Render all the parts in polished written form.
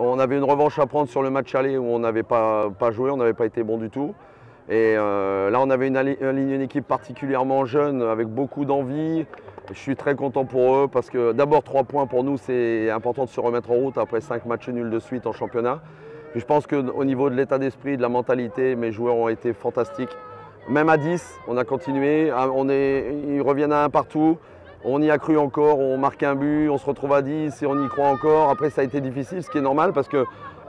On avait une revanche à prendre sur le match aller où on n'avait pas joué, on n'avait pas été bon du tout. Et là, on avait une équipe particulièrement jeune, avec beaucoup d'envie. Je suis très content pour eux parce que d'abord 3 points pour nous, c'est important de se remettre en route après 5 matchs nuls de suite en championnat. Puis je pense qu'au niveau de l'état d'esprit, de la mentalité, mes joueurs ont été fantastiques. Même à 10, on a continué, ils reviennent à 1 partout. On y a cru encore, on marque un but, on se retrouve à 10 et on y croit encore. Après, ça a été difficile, ce qui est normal parce que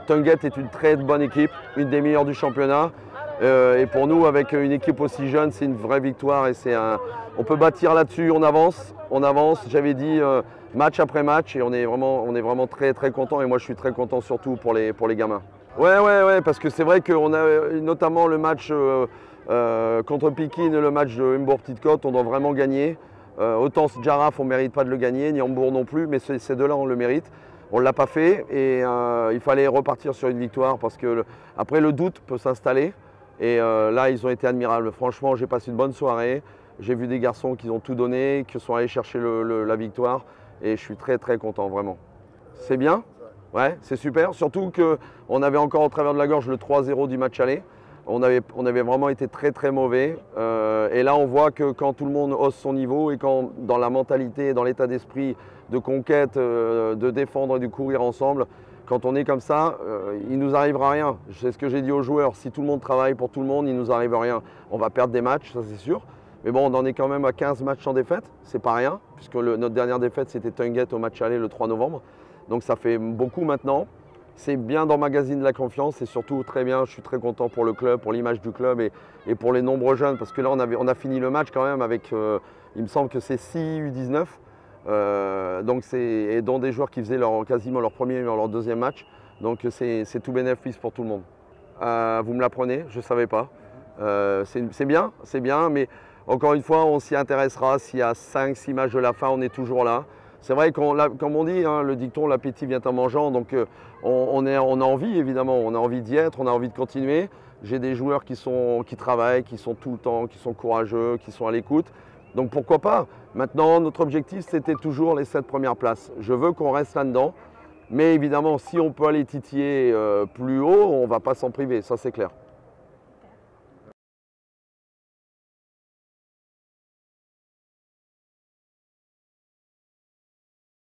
Tunget est une très bonne équipe, une des meilleures du championnat. Et pour nous, avec une équipe aussi jeune, c'est une vraie victoire et on peut bâtir là-dessus, on avance. J'avais dit match après match et on est vraiment très très content et moi je suis très content surtout pour les gamins. Ouais, parce que c'est vrai qu'on a notamment le match contre Pekin et le match de Humbourg-Petite-Côte, on doit vraiment gagner. Autant Jaraf, on ne mérite pas de le gagner, ni Hambourg non plus, mais ces deux-là, on le mérite. On ne l'a pas fait et il fallait repartir sur une victoire parce que après le doute peut s'installer. Et là, ils ont été admirables. Franchement, j'ai passé une bonne soirée. J'ai vu des garçons qui ont tout donné, qui sont allés chercher la victoire. Et je suis très, très content, vraiment. C'est bien? Ouais, c'est super. Surtout qu'on avait encore au travers de la gorge le 3-0 du match aller. On avait vraiment été très, très mauvais. Et là, on voit que quand tout le monde hausse son niveau et quand dans la mentalité, dans l'état d'esprit de conquête, de défendre et de courir ensemble, quand on est comme ça, il ne nous arrivera rien. C'est ce que j'ai dit aux joueurs. Si tout le monde travaille pour tout le monde, il ne nous arrive rien. On va perdre des matchs, ça c'est sûr. Mais bon, on en est quand même à 15 matchs sans défaite. C'est pas rien, puisque notre dernière défaite, c'était Tunget au match aller le 3 novembre. Donc ça fait beaucoup maintenant. C'est bien d'emmagasiner de la confiance et surtout très bien. Je suis très content pour le club, pour l'image du club et pour les nombreux jeunes. Parce que là, on a fini le match quand même avec, il me semble que c'est 6 U19. Et dont des joueurs qui faisaient quasiment leur premier ou leur deuxième match. Donc c'est tout bénéfice pour tout le monde. Vous me l'apprenez, je ne savais pas. C'est bien, mais encore une fois, on s'y intéressera. S'il y a 5-6 matchs de la fin, on est toujours là. C'est vrai, comme on dit, hein, le dicton, l'appétit vient en mangeant. Donc on a envie, évidemment, on a envie d'y être, on a envie de continuer. J'ai des joueurs qui travaillent, qui sont tout le temps, qui sont courageux, qui sont à l'écoute. Donc pourquoi pas? Maintenant, notre objectif, c'était toujours les 7 premières places. Je veux qu'on reste là-dedans. Mais évidemment, si on peut aller titiller plus haut, on ne va pas s'en priver, ça c'est clair.